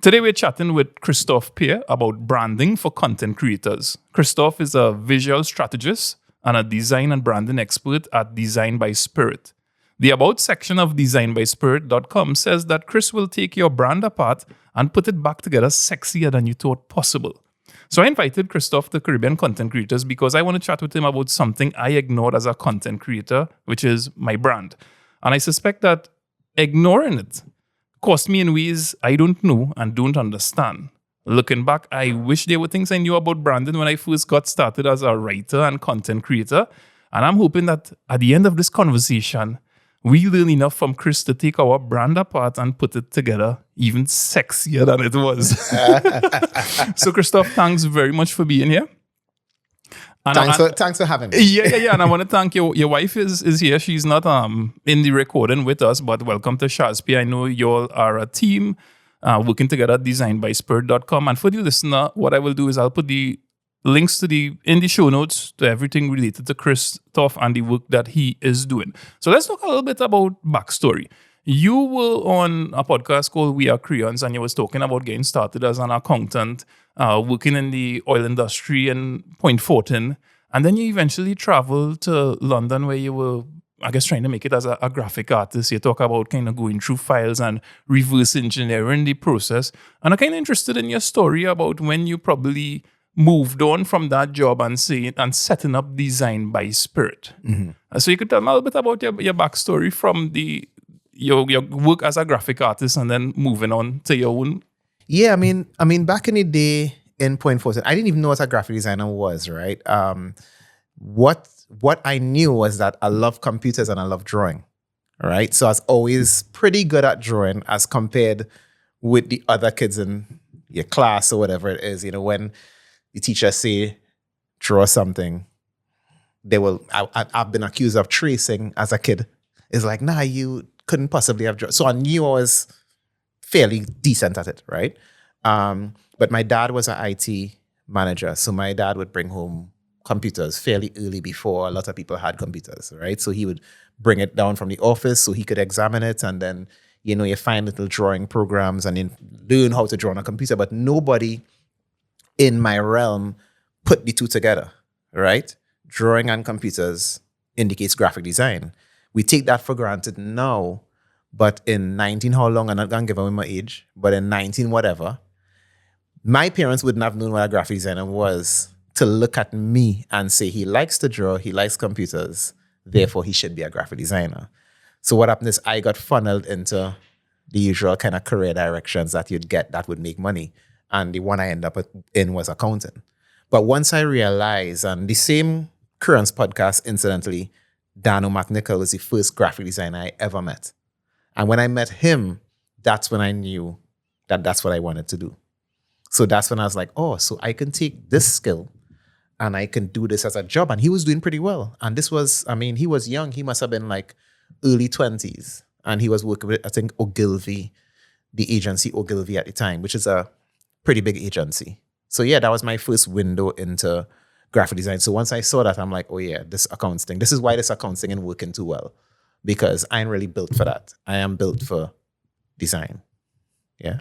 Today we're chatting with Christophe Pierre about branding for content creators. Christophe is a visual strategist and a design and branding expert at Design by Spirit. The About section of designbyspirit.com says that Chris will take your brand apart and put it back together sexier than you thought possible. So I invited Christophe to Caribbean Content Creators because I want to chat with him about something I ignored as a content creator, which is my brand. And I suspect that ignoring it cost me in ways I don't know and don't understand. Looking back, I wish there were things I knew about branding when I first got started as a writer and content creator. And I'm hoping that at the end of this conversation, we learn enough from Chris to take our brand apart and put it together even sexier than it was. So, Christophe, thanks very much for being here. And thanks for having me. Yeah. And I want to thank your wife is here. She's not in the recording with us, but welcome to Shazpi. I know you all are a team working together at designbyspirit.com. And for the listener, what I will do is I'll put the links in the show notes to everything related to Christophe and the work that he is doing. So let's talk a little bit about backstory. You were on a podcast called We Are Creons, and you was talking about getting started as an accountant, working in the oil industry in Point Fortin, and then you eventually traveled to London where you were, I guess, trying to make it as a graphic artist. You talk about kind of going through files and reverse engineering the process. And I'm kind of interested in your story about when you probably moved on from that job and setting up Design by Spirit. Mm-hmm. So you could tell me a little bit about your backstory from your work as a graphic artist and then moving on to your own. Yeah, I mean, back in the day in Point Fortin, I didn't even know what a graphic designer was, right? What I knew was that I love computers and I love drawing, right? So I was always pretty good at drawing as compared with the other kids in your class or whatever it is. You know, when the teacher say, draw something, I've been accused of tracing as a kid. It's like, nah, you couldn't possibly have drawn. So I knew I was fairly decent at it, right? But my dad was an IT manager. So my dad would bring home computers fairly early before a lot of people had computers, right? So he would bring it down from the office so he could examine it. And then, you find little drawing programs and then learn how to draw on a computer. But nobody in my realm put the two together, right? Drawing and computers indicates graphic design. We take that for granted now, but in 19, how long? I'm not going to give away my age, but in 19, whatever, my parents wouldn't have known what a graphic designer was to look at me and say, he likes to draw, he likes computers, therefore he should be a graphic designer. So what happened is I got funneled into the usual kind of career directions that you'd get that would make money. And the one I ended up in was accounting. But once I realized, and the same Currents podcast, incidentally, Dano McNichol was the first graphic designer I ever met. And when I met him, that's when I knew that that's what I wanted to do. So that's when I was like, oh, so I can take this skill and I can do this as a job. And he was doing pretty well. And this was, he was young. He must have been like early 20s. And he was working with, I think, Ogilvy, the agency Ogilvy at the time, which is a pretty big agency. So yeah, that was my first window into graphic design. So once I saw that, I'm like, oh yeah, this accounts thing. This is why this accounts thing ain't working too well. Because I ain't really built for that. I am built for design. Yeah.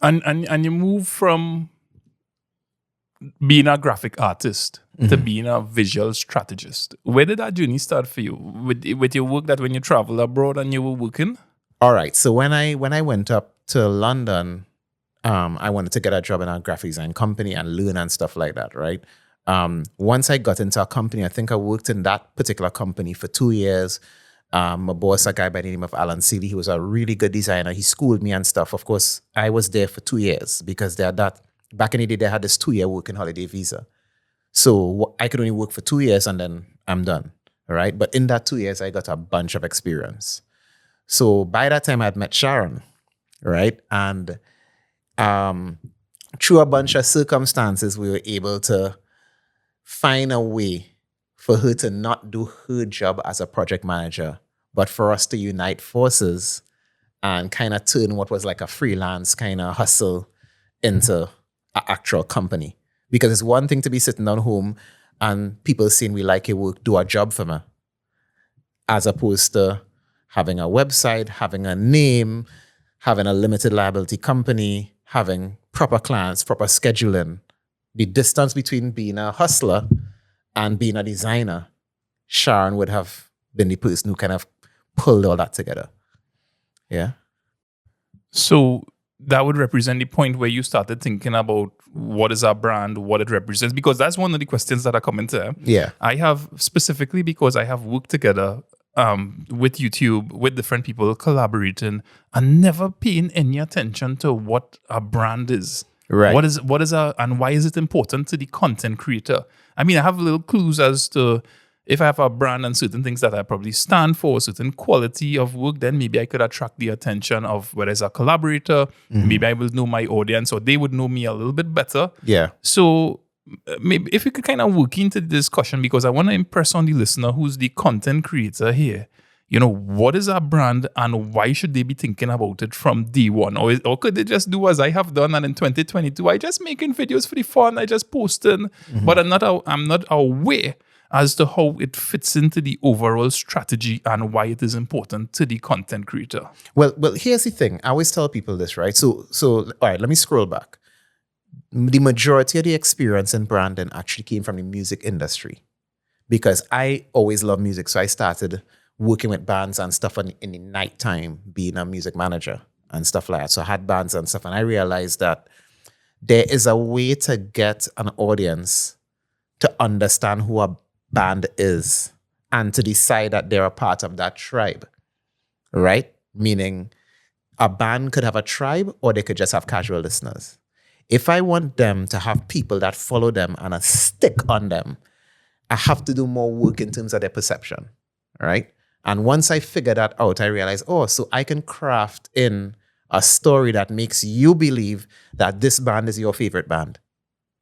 And you move from being a graphic artist to being a visual strategist. Where did that journey start for you? With your work that when you travel abroad and you were working? All right. So when I went up to London, I wanted to get a job in a graphic design company and learn and stuff like that, right? Once I got into a company, I think I worked in that particular company for 2 years. My boss, a guy by the name of Alan Seeley, he was a really good designer. He schooled me and stuff. Of course, I was there for 2 years because back in the day, they had this 2-year working holiday visa. So I could only work for 2 years and then I'm done, all right? But in that 2 years, I got a bunch of experience. So by that time, I had met Sharon, right? And through a bunch of circumstances, we were able to find a way for her to not do her job as a project manager, but for us to unite forces and kind of turn what was like a freelance kind of hustle into an actual company. Because it's one thing to be sitting down home and people saying we like your work, do a job for me, as opposed to having a website, having a name, having a limited liability company, having proper clients, proper scheduling, the distance between being a hustler and being a designer, Sharon would have been the person who kind of pulled all that together. Yeah. So that would represent the point where you started thinking about what is our brand, what it represents, because that's one of the questions that are coming to. Yeah. I have specifically because I have worked together with YouTube, with different people collaborating and never paying any attention to what a brand is. Right. What is a, and why is it important to the content creator? I mean, I have little clues as to if I have a brand and certain things that I probably stand for, certain quality of work, then maybe I could attract the attention of whether it's a collaborator, maybe I will know my audience or they would know me a little bit better. Yeah. So maybe if you could kind of work into the discussion, because I want to impress on the listener who's the content creator here. You know, what is our brand and why should they be thinking about it from day one? Or could they just do as I have done and in 2022, I just making videos for the fun, I just posting, but I'm not aware as to how it fits into the overall strategy and why it is important to the content creator. Well, here's the thing. I always tell people this, right? So all right, let me scroll back. The majority of the experience in branding actually came from the music industry because I always love music. So I started working with bands and stuff in the nighttime, being a music manager and stuff like that. So I had bands and stuff, and I realized that there is a way to get an audience to understand who a band is and to decide that they're a part of that tribe, right? Meaning a band could have a tribe or they could just have casual listeners. If I want them to have people that follow them and a stick on them, I have to do more work in terms of their perception, right? And once I figure that out, I realize, so I can craft in a story that makes you believe that this band is your favorite band,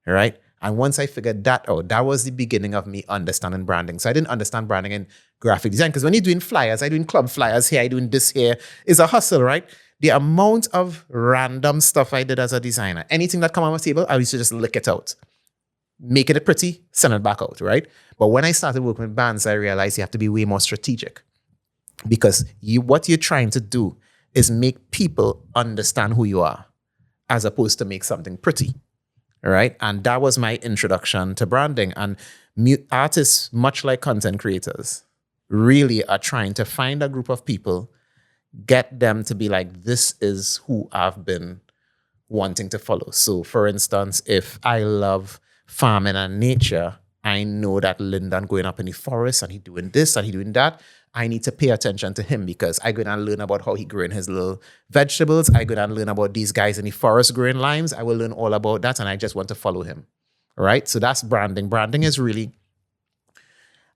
right? And once I figured that out, that was the beginning of me understanding branding. So I didn't understand branding in graphic design because when you're doing flyers, I'm doing club flyers here, I'm doing this here, is a hustle, right? The amount of random stuff I did as a designer, anything that come on my table, I used to just lick it out, making it pretty, send it back out, right? But when I started working with bands, I realized you have to be way more strategic because what you're trying to do is make people understand who you are as opposed to make something pretty. Right. And that was my introduction to branding. And artists, much like content creators, really are trying to find a group of people, get them to be like, this is who I've been wanting to follow. So, for instance, if I love farming and nature, I know that Lyndon going up in the forest and he doing this and he doing that. I need to pay attention to him because I go and learn about how he growing his little vegetables. I go and learn about these guys in the forest growing limes. I will learn all about that and I just want to follow him. Right? So that's branding. Branding is really,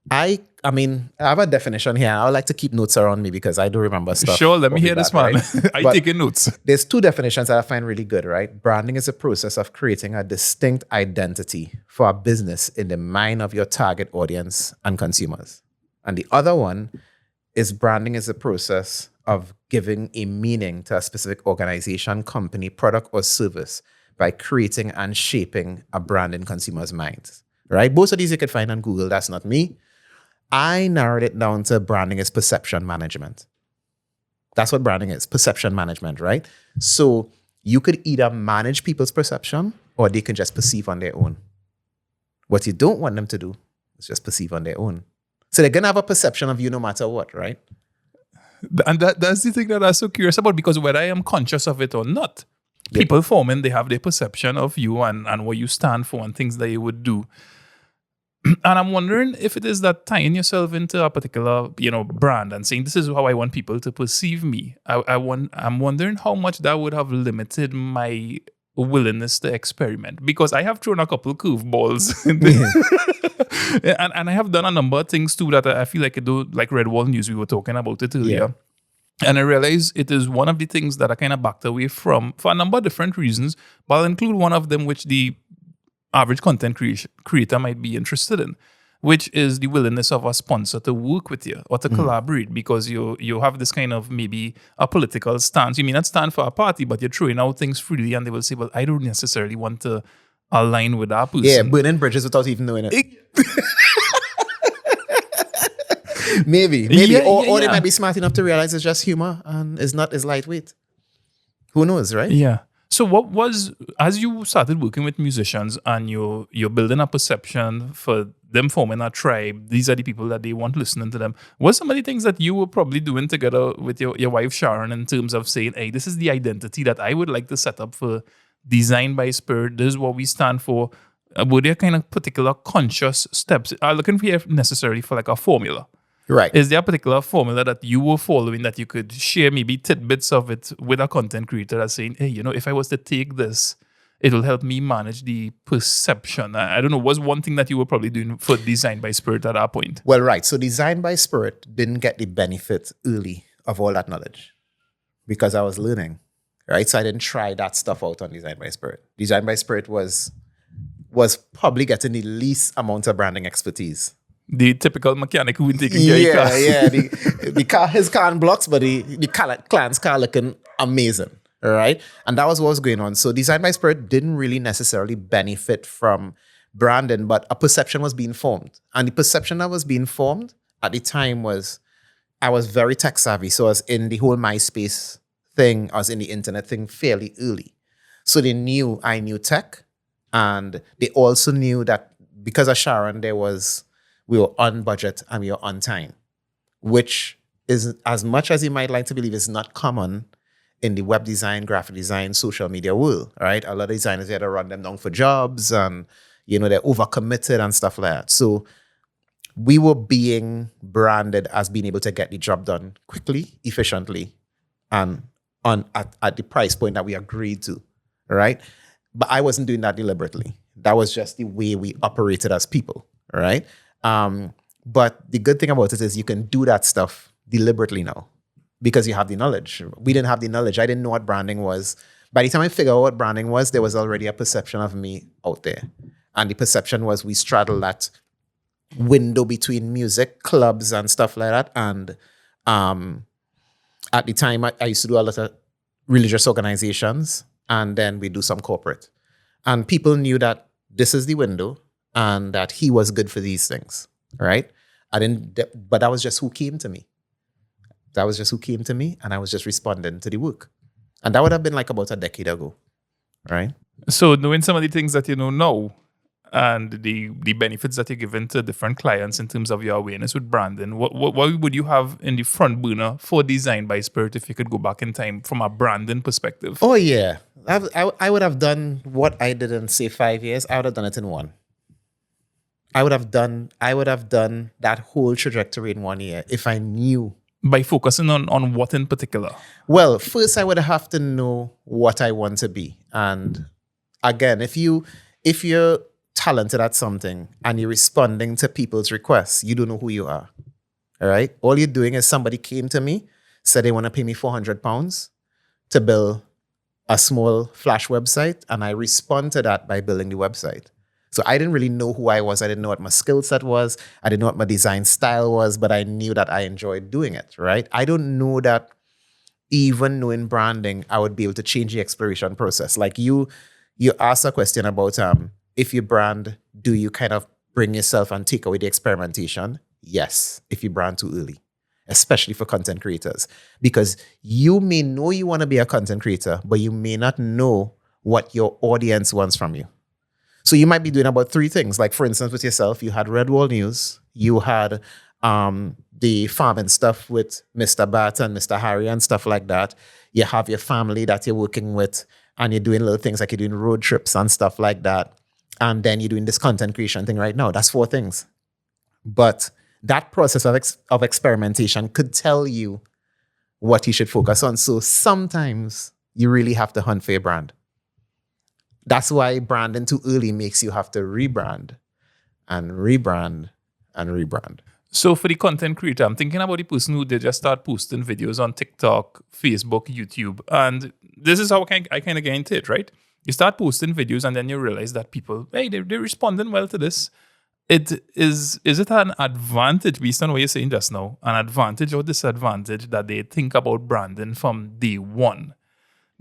I mean, I have a definition here. I would like to keep notes around me because I don't remember stuff. Sure, let me hear this, man. Right? I taking notes. There's two definitions that I find really good, right? Branding is a process of creating a distinct identity for a business in the mind of your target audience and consumers. And the other one is branding is a process of giving a meaning to a specific organization, company, product, or service by creating and shaping a brand in consumers' minds, right? Both of these you could find on Google. That's not me. I narrowed it down to branding is perception management. That's what branding is, perception management, right? So you could either manage people's perception or they can just perceive on their own. What you don't want them to do is just perceive on their own. So they're going to have a perception of you no matter what, right? And that's the thing that I'm so curious about because whether I am conscious of it or not, people forming, they have their perception of you and what you stand for and things that you would do. And I'm wondering if it is that tying yourself into a particular, brand and saying, this is how I want people to perceive me. I'm wondering how much that would have limited my willingness to experiment because I have thrown a couple curveballs in there. and I have done a number of things too that I feel like I do, like Red Wall News, we were talking about it earlier. Yeah. And I realize it is one of the things that I kind of backed away from for a number of different reasons, but I'll include one of them which the average content creator might be interested in, which is the willingness of a sponsor to work with you or to collaborate because you have this kind of maybe a political stance. You may not stand for a party, but you're throwing out things freely and they will say, well, I don't necessarily want to align with that person. Yeah, burning bridges without even knowing it. Maybe. Or they might be smart enough to realize it's just humor and it's not as lightweight. Who knows, right? Yeah. So what was, as you started working with musicians and you're building a perception for them forming a tribe, these are the people that they want listening to them. What some of the things that you were probably doing together with your wife Sharon in terms of saying, hey, this is the identity that I would like to set up for Design by Spirit. This is what we stand for. Were there kind of particular conscious steps? I'm looking for you necessarily for like a formula. Right. Is there a particular formula that you were following that you could share maybe tidbits of it with a content creator that's saying, hey, if I was to take this, it will help me manage the perception? I don't know, was one thing that you were probably doing for Design by Spirit at that point? Well, right. So Design by Spirit didn't get the benefit early of all that knowledge because I was learning, right? So I didn't try that stuff out on Design by Spirit. Design by Spirit was probably getting the least amount of branding expertise. The typical mechanic who would take care of your car. Yeah. The car, his car unblocks, but the client's car looking amazing. All right. And that was what was going on. So Design by Spirit didn't really necessarily benefit from branding, but a perception was being formed. And the perception that was being formed at the time was I was very tech savvy. So I was in the whole MySpace thing, I was in the internet thing fairly early. So they knew I knew tech. And they also knew that because of Sharon, we were on budget and we were on time, which is, as much as you might like to believe, is not common in the web design, graphic design, social media world, right? A lot of designers had to run them down for jobs and, they're overcommitted and stuff like that. So we were being branded as being able to get the job done quickly, efficiently, and at the price point that we agreed to, right? But I wasn't doing that deliberately. That was just the way we operated as people, right? But the good thing about it is you can do that stuff deliberately now because you have the knowledge. We didn't have the knowledge. I didn't know what branding was. By the time I figured out what branding was, there was already a perception of me out there. And the perception was we straddle that window between music, clubs, and stuff like that. And at the time, I used to do a lot of religious organizations, and then we do some corporate. And people knew that this is the window and that he was good for these things, right? But that was just who came to me. That was just who came to me, and I was just responding to the work. And that would have been like about a decade ago, right? So knowing some of the things that you know now and the benefits that you're giving to different clients in terms of your awareness with branding, what would you have in the front burner for Design by Spirit if you could go back in time from a branding perspective? Oh, yeah. I would have done what I did in, say, 5 years. I would have done it in one. I would have done that whole trajectory in 1 year if I knew. By focusing on what in particular? Well, first I would have to know what I want to be. And again, if you're talented at something and you're responding to people's requests, you don't know who you are. All right? All you're doing is somebody came to me, said they want to pay me £400 to build a small Flash website, and I respond to that by building the website. So I didn't really know who I was. I didn't know what my skill set was. I didn't know what my design style was, but I knew that I enjoyed doing it, right? I don't know that even knowing branding, I would be able to change the exploration process. Like you asked a question about if you brand, do you kind of bring yourself and take away the experimentation? Yes, if you brand too early, especially for content creators. Because you may know you want to be a content creator, but you may not know what your audience wants from you. So you might be doing about 3 things. Like, for instance, with yourself, you had Red Wall News, you had the farming stuff with Mr. Bat and Mr. Harry and stuff like that. You have your family that you're working with, and you're doing little things like you're doing road trips and stuff like that. And then you're doing this content creation thing right now. That's 4 things. But that process of experimentation could tell you what you should focus on. So sometimes you really have to hunt for your brand. That's why branding too early makes you have to rebrand and rebrand and rebrand. So for the content creator, I'm thinking about the person who did just start posting videos on TikTok, Facebook, YouTube. And this is how I kind of get into it, right? You start posting videos and then you realize that people, hey, they're responding well to this. Is it an advantage, based on what you're saying just now, an advantage or disadvantage that they think about branding from day one?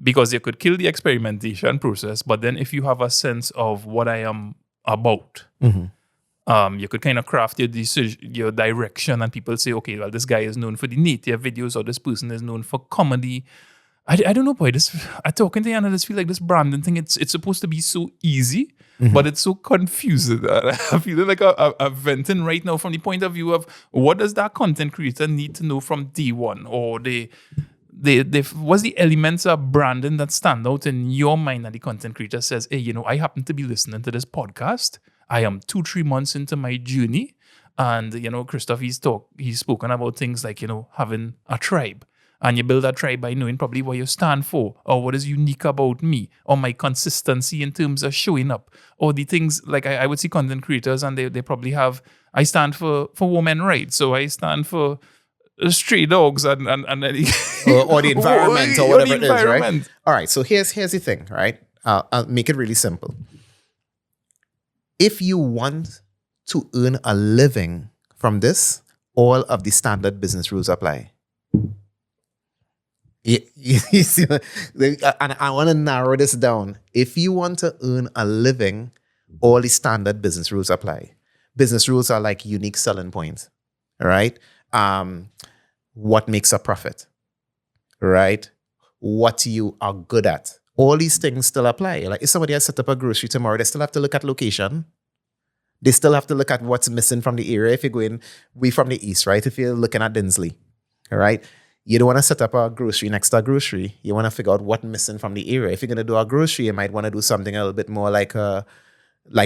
Because you could kill the experimentation process, but then if you have a sense of what I am about, you could kind of craft your decision, your direction, and people say, okay, well, this guy is known for the native videos, or this person is known for comedy. I don't know, boy. I talking to you and I just feel like this branding thing, it's supposed to be so easy, but it's so confusing. I feel like I'm venting right now from the point of view of what does that content creator need to know from day one, or what's the elements of branding that stand out in your mind that the content creator says, hey, I happen to be listening to this podcast. I am 2-3 months into my journey. And, Christophe, he's spoken about things like, having a tribe. And you build a tribe by knowing probably what you stand for, or what is unique about me, or my consistency in terms of showing up, or the things like I would see content creators and they probably have, I stand for women rights, so I stand for stray dogs and or the environment or whatever it is, right? environment. All right, so here's the thing, right? I'll make it really simple. If you want to earn a living from this, all of the standard business rules apply. You see, and I want to narrow this down. If you want to earn a living, all the standard business rules apply. Business rules are like unique selling points, right? What makes a profit, right? What you are good at. All these things still apply. Like if somebody has set up a grocery tomorrow, they still have to look at location. They still have to look at what's missing from the area. If you're going, we from the east, right? If you're looking at Dinsley, all right? You don't want to set up a grocery next to a grocery. You want to figure out what's missing from the area. If you're going to do a grocery, you might want to do something a little bit more like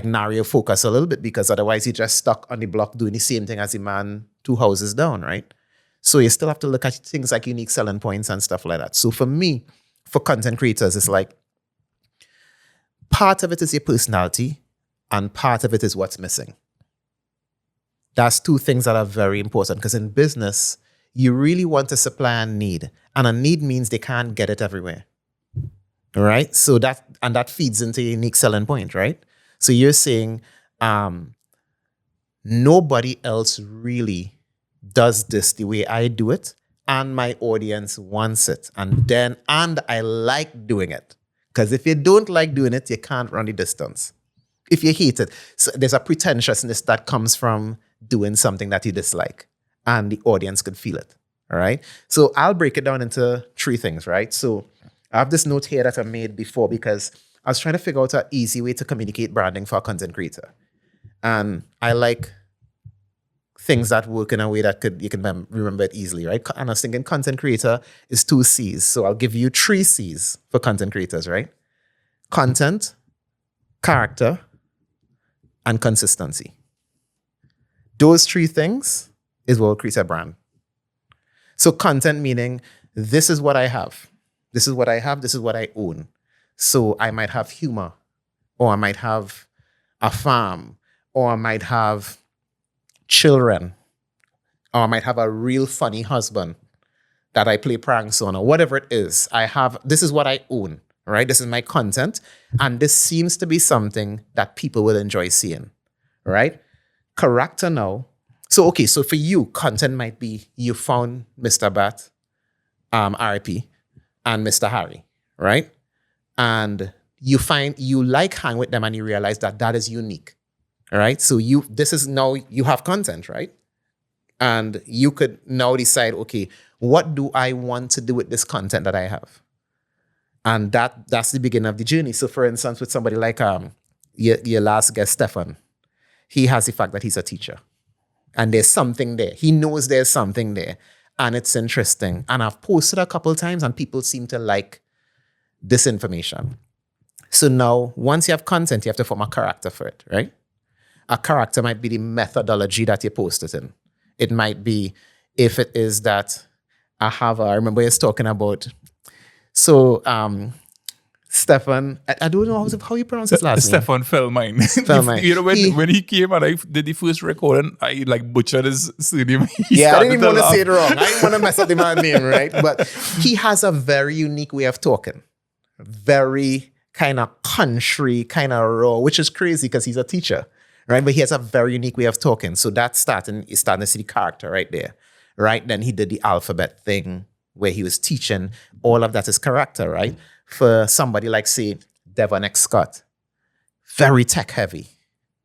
narrow your focus a little bit, because otherwise you're just stuck on the block doing the same thing as the man 2 houses down, right? So you still have to look at things like unique selling points and stuff like that. So for me, for content creators, it's like part of it is your personality and part of it is what's missing. That's 2 things that are very important, because in business, you really want to supply a need. And a need means they can't get it everywhere. All right? So that feeds into a unique selling point, right? So you're saying nobody else really does this the way I do it, and my audience wants it. And I like doing it. Because if you don't like doing it, you can't run the distance. If you hate it, so there's a pretentiousness that comes from doing something that you dislike, and the audience could feel it. All right. So I'll break it down into 3 things, right? So I have this note here that I made before because I was trying to figure out an easy way to communicate branding for a content creator. And I like things that work in a way that you can remember it easily, right? And I was thinking content creator is 2 C's. So I'll give you 3 C's for content creators, right? Content, character, and consistency. Those 3 things is what will create a brand. So content meaning this is what I have. This is what I have. This is what I own. So I might have humor, or I might have a farm, or I might have children, or I might have a real funny husband that I play pranks on, or whatever it is. This is what I own, right? This is my content. And this seems to be something that people will enjoy seeing, right? Character now. So for you, content might be you found Mr. Bat, RIP, and Mr. Harry, right? And you like hang with them and you realize that is unique, all right? So you have content, right? And you could now decide, okay, what do I want to do with this content that I have? And that's the beginning of the journey. So for instance, with somebody like your last guest, Stefan, he has the fact that he's a teacher. And there's something there. He knows there's something there. And it's interesting. And I've posted a couple times and people seem to like this information. So now, once you have content, you have to form a character for it, right? A character might be the methodology that you post it in. It might be, if it is that I remember he was talking about, so Stefan, I don't know how you pronounce his last name. Stefan Fellmine. When he came and I did the first recording, I butchered his surname. I didn't even want to say it wrong. I didn't want to mess up the man's name, right? But he has a very unique way of talking. Very kind of country, kind of raw, which is crazy because he's a teacher, right? But he has a very unique way of talking. So that's starting to see the character right there, right? Then he did the alphabet thing where he was teaching. All of that is character, right? For somebody like, say, Devon X. Scott, very tech heavy,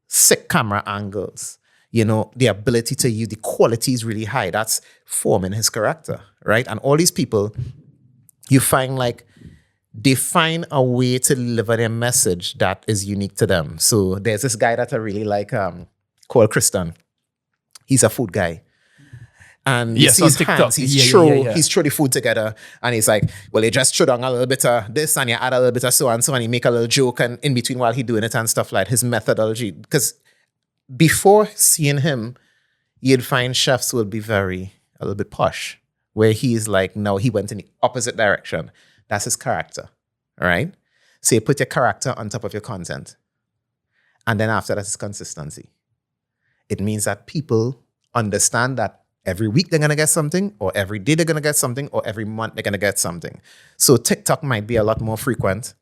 sick camera angles, the ability to use the quality is really high. That's forming his character, right? And all these people you find like they find a way to deliver their message that is unique to them. So there's this guy that I really like called Christian. He's a food guy. And you Yes, see on his TikTok. hands, he's throw the food together and he's like, well, you just throw down a little bit of this and you add a little bit of so and so and he make a little joke and in between while he doing it and stuff like his methodology. Because before seeing him, you'd find chefs will be a little bit posh, where he's like, no, he went in the opposite direction. That's his character, all right? So you put your character on top of your content. And then after that is consistency. It means that people understand that every week they're going to get something, or every day they're going to get something, or every month they're going to get something. So TikTok might be a lot more frequent.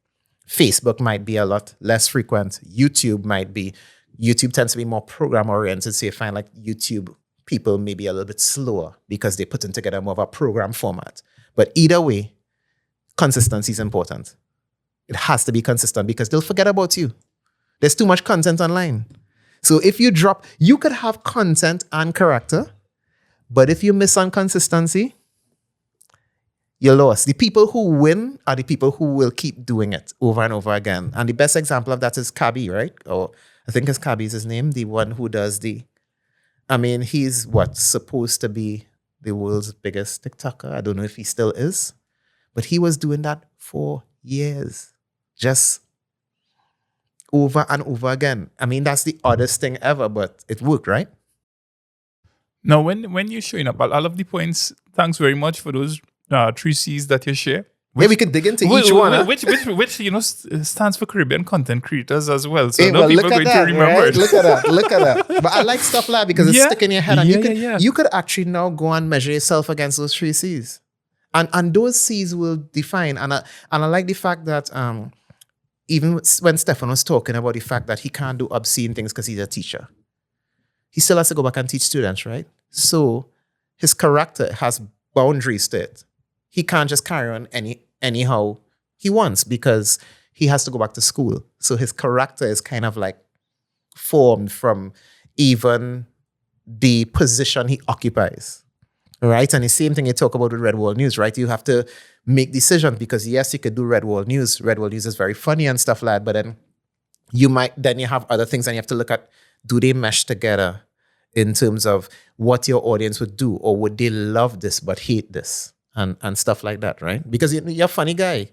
Facebook might be a lot less frequent. YouTube tends to be more program oriented. So you find like YouTube people may be a little bit slower because they're putting together more of a program format. But either way, consistency is important. It has to be consistent because they'll forget about you. There's too much content online. So if you could have content and character, but if you miss on consistency, you're lost. The people who win are the people who will keep doing it over and over again. And the best example of that is Kabi, right? Or I think it's Kabi is his name, the one who does he's supposed to be the world's biggest TikToker. I don't know if he still is, but he was doing that for years, just over and over again. I mean, that's the oddest thing ever, but it worked, right? Now, when you're showing up, I love the points. Thanks very much for those 3 C's that you share. We could dig into each one. Huh? Which stands for Caribbean content creators as well. So well, people are going to remember right? it. Look at that. But I like stuff like that because it's sticking in your head. And you could actually now go and measure yourself against those 3 C's. And those C's will define. And I like the fact that even when Stefan was talking about the fact that he can't do obscene things because he's a teacher, he still has to go back and teach students, right? So his character has boundaries to it. He can't just carry on anyhow he wants because he has to go back to school. So his character is kind of like formed from even the position he occupies, right? And the same thing you talk about with Red Wall News, right? You have to make decisions because yes, you could do Red Wall News. Red Wall News is very funny and stuff like that, but then you have other things and you have to look at, do they mesh together in terms of what your audience would do, or would they love this but hate this and stuff like that, right? Because you're a funny guy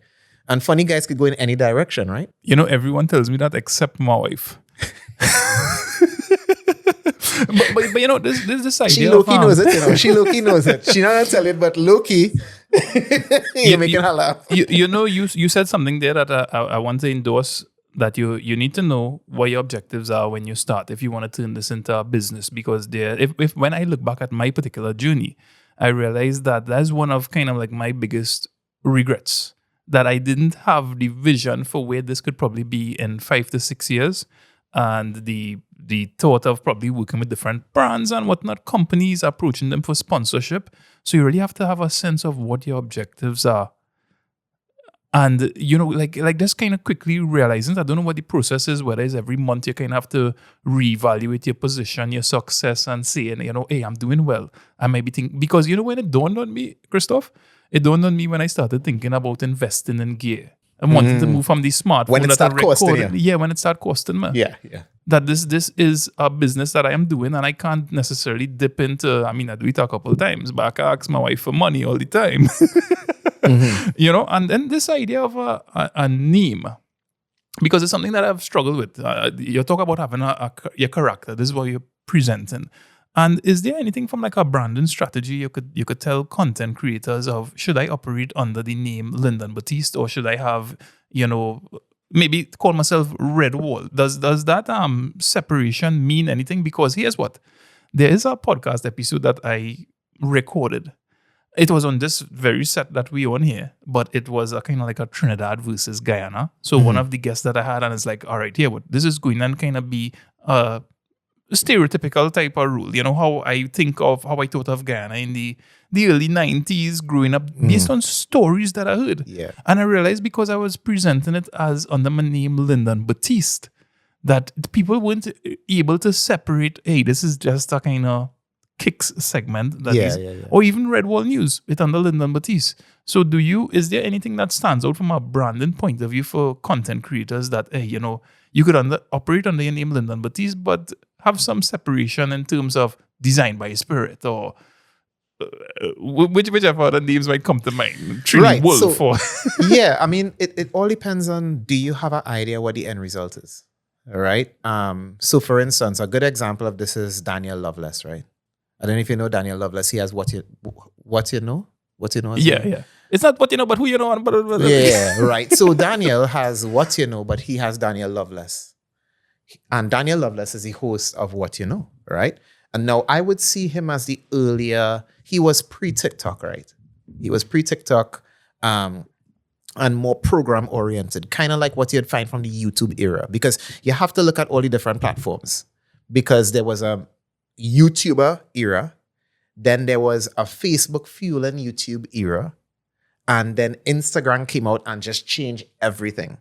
and funny guys could go in any direction, right? Everyone tells me that except my wife. but this idea she low-key knows it, She low-key knows it. She not gonna tell it, but low-key you're making her laugh. You said something there that I want to endorse, that you need to know what your objectives are when you start, if you want to turn this into a business. Because if when I look back at my particular journey, I realized that that's one of kind of like my biggest regrets, that I didn't have the vision for where this could probably be in 5 to 6 years. And the thought of probably working with different brands and whatnot, companies approaching them for sponsorship. So you really have to have a sense of what your objectives are. And, like just kind of quickly realizing, I don't know what the process is, whether it's every month you kind of have to reevaluate your position, your success, and saying, hey, I'm doing well. I might be thinking, because when it dawned on me, Christophe, it dawned on me when I started thinking about investing in gear. I wanted to move from the smartphone when it started costing you. Yeah, when it started costing me. Yeah. That this is a business that I am doing, and I can't necessarily dip into, I do it a couple of times, but I can ask my wife for money all the time. And then this idea of a name, because it's something that I've struggled with. You talk about having your character. This is what you're presenting. And is there anything from like a branding strategy you could tell content creators of, should I operate under the name Lyndon Baptiste, or should I have, maybe call myself Red Wall? Does that separation mean anything? Because here's what, there is a podcast episode that I recorded. It was on this very set that we on here, but it was a kind of like a Trinidad versus Guyana. So one of the guests that I had, and it's like, all right, but this is going to kind of be a stereotypical type of rule. How I thought of Guyana in the early 90s growing up based on stories that I heard. Yeah. And I realized, because I was presenting it as under my name Lyndon Baptiste, that people weren't able to separate, hey, this is just a kind of Kicks segment that Yeah, is, yeah, yeah. or even Red Wall News with under Lyndon Baptiste. So is there anything that stands out from a branding point of view for content creators that, hey, you could operate under your name Lyndon Baptiste, but have some separation in terms of design by spirit or whichever other names might come to mind. Trini Right. Wolf So, or yeah, I mean, it all depends on, do you have an idea what the end result is? All right. So for instance, a good example of this is Daniel Loveless, right? I don't know if you know Daniel Loveless. He has what you know? What you know as yeah, well? yeah. It's not what you know, but who you know. Yeah, right. So Daniel has what you know, but he has Daniel Loveless. And Daniel Loveless is the host of What You Know, right? And now I would see him as he was pre-TikTok, right? He was pre-TikTok and more program oriented, kind of like what you'd find from the YouTube era, because you have to look at all the different platforms, because there was a YouTuber era, then there was a Facebook fueling YouTube era, and then Instagram came out and just changed everything.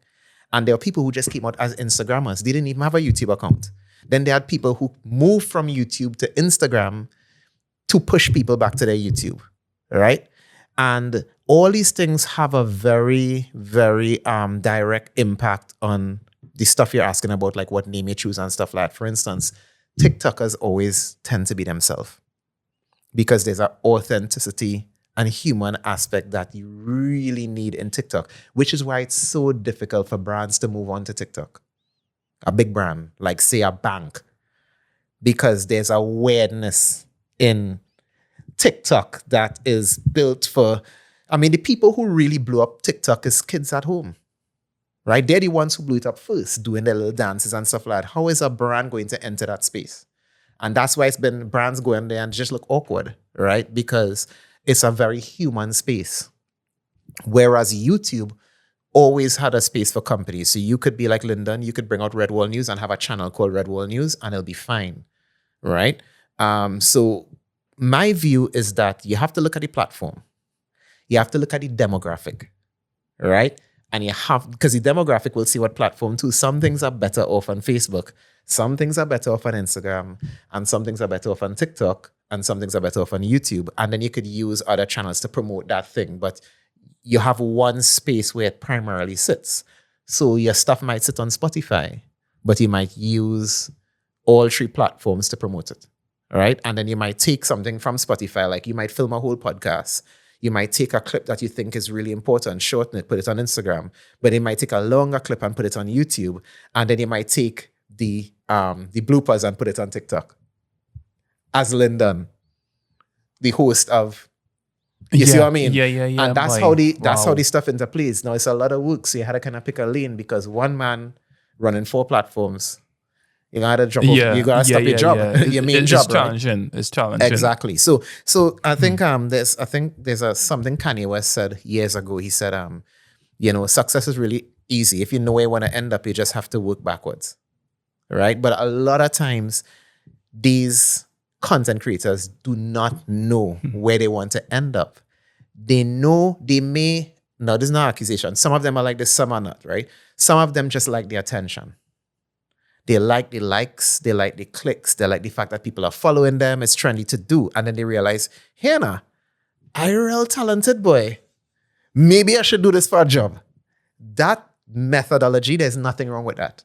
And there are people who just came out as Instagrammers. They didn't even have a YouTube account. Then there had people who moved from YouTube to Instagram to push people back to their YouTube, right? And all these things have a very, very direct impact on the stuff you're asking about, like what name you choose and stuff like that. For instance, TikTokers always tend to be themselves because there's an authenticity and human aspect that you really need in TikTok, which is why it's so difficult for brands to move on to TikTok. A big brand, like say a bank, because there's a weirdness in TikTok that is built for, the people who really blew up TikTok is kids at home, right? They're the ones who blew it up first, doing their little dances and stuff like that. How is a brand going to enter that space? And that's why it's been brands going there and just look awkward, right? Because it's a very human space. Whereas YouTube always had a space for companies. So you could be like Lyndon, you could bring out Red Wall News and have a channel called Red Wall News and it'll be fine, right? So my view is that you have to look at the platform. You have to look at the demographic, right? And because the demographic will see what platform too. Some things are better off on Facebook. Some things are better off on Instagram. And some things are better off on TikTok. And some things are better off on YouTube. And then you could use other channels to promote that thing. But you have one space where it primarily sits. So your stuff might sit on Spotify, but you might use all three platforms to promote it. All right. And then you might take something from Spotify, like you might film a whole podcast. You might take a clip that you think is really important, shorten it, put it on Instagram. But you might take a longer clip and put it on YouTube. And then you might take the bloopers and put it on TikTok. As Lyndon, the host of, you see what I mean? Yeah. And that's how the stuff interplays. Now it's a lot of work, so you had to kind of pick a lane because one man running 4 platforms, you gotta drop off, you gotta stop your job, your main job, right? It's challenging. Exactly. So I think there's something Kanye West said years ago. He said, success is really easy. If you know where you want to end up, you just have to work backwards, right? But a lot of times, these content creators do not know where they want to end up. They know they may, no, this is not accusation. Some of them are like this, some are not, right? Some of them just like the attention. They like the likes, they like the clicks, they like the fact that people are following them, it's trendy to do. And then they realize, hey, nah, I'm a real talented boy. Maybe I should do this for a job. That methodology, there's nothing wrong with that,